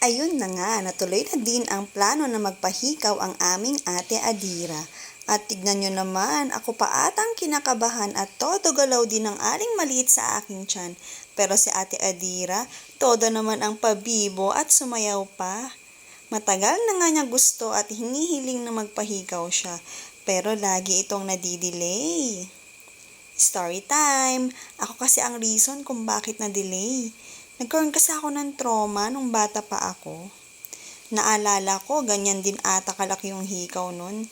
Ayun na nga, natuloy na din ang plano na magpahikaw ang aming ate Adira. At tignan nyo naman, ako pa atang kinakabahan at todo galaw din ng aling maliit sa aking tiyan. Pero si ate Adira, todo naman ang pabibo at sumayaw pa. Matagal na nga niya gusto at hinihiling na magpahikaw siya. Pero lagi itong nadidelay. Story time! Ako kasi ang reason kung bakit na-delay. Nagkaroon kasi ako ng trauma nung bata pa ako. Naalala ko, ganyan din ata kalaki yung hikaw nun.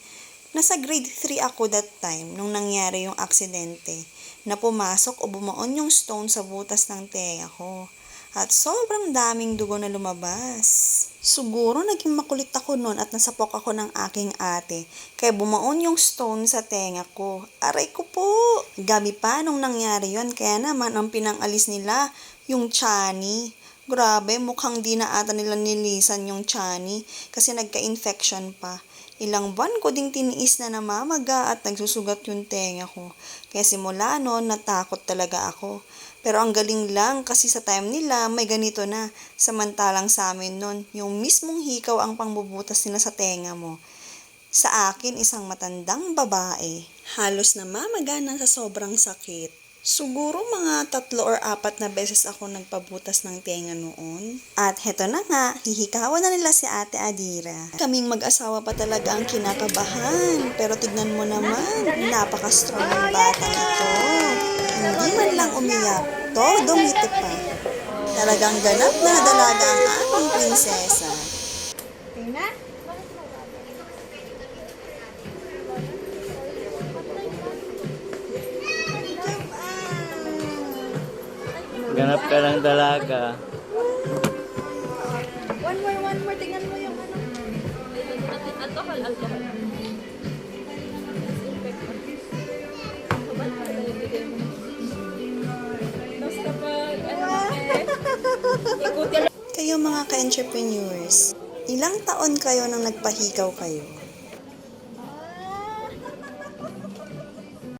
Nasa grade 3 ako that time nung nangyari yung aksidente na pumasok o bumaon yung stone sa butas ng tenga ko. At sobrang daming dugo na lumabas. Siguro naging makulit ako noon at nasapok ako ng aking ate. Kaya bumaon yung stone sa tenga ko. Aray ko po! Gabi pa nung nangyari yon, kaya naman ang pinangalis nila yung tiyaani. Grabe, mukhang di na ata nila nilisan yung tiyaani kasi nagka-infection pa. Ilang buwan ko ding tiniis na namamaga at nagsusugat yung tenga ko. Kaya simula noon, natakot talaga ako. Pero ang galing lang kasi sa time nila may ganito na. Samantalang sa amin noon, yung mismong hikaw ang pangbubutas nila sa tenga mo. Sa akin, isang matandang babae. Halos namamaga na sa sobrang sakit. Siguro mga 3 or 4 na beses ako nagpabutas ng tenga noon. At heto na nga, hihikawan na nila si Ate Adira. Kaming mag-asawa pa talaga ang kinakabahan. Pero tignan mo naman, napaka-strong ng bata ito. Hindi man lang umiyak, todo ngiti pa. Talagang ganap na dalaga ang aking prinsesa. Tingnan. Ganap ka ng dalaga. One more. Tingnan mo yung ano. Alcohol. Kayo mga ka-entrepreneurs, ilang taon kayo nang nagpahikaw kayo?